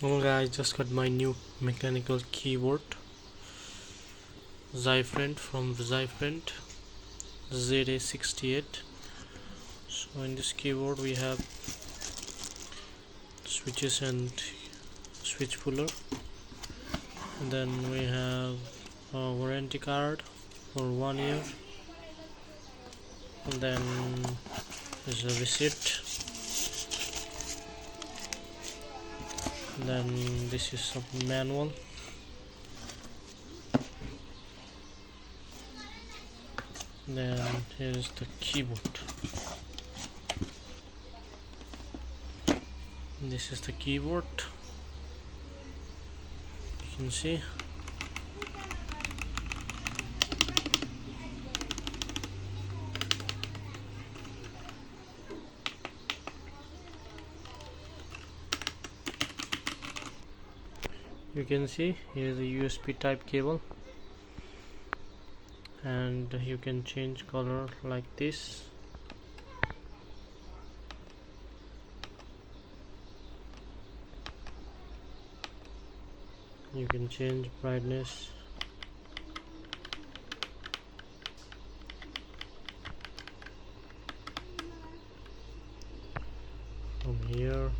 Well guys, just got my new mechanical keyboard Zifriend from Zifriend Za68. So in this keyboard we have switches and switch puller, and then we have a warranty card for 1 year, and then there's a receipt, and then this is a manual, then here is the keyboard. This is the keyboard, you can see. You can see here is a USB type cable, and you can change color like this. You can change brightness, from here.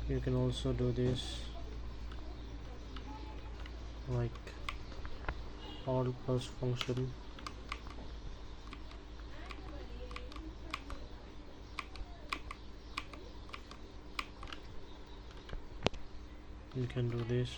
You can also do this like all plus function. You can do this.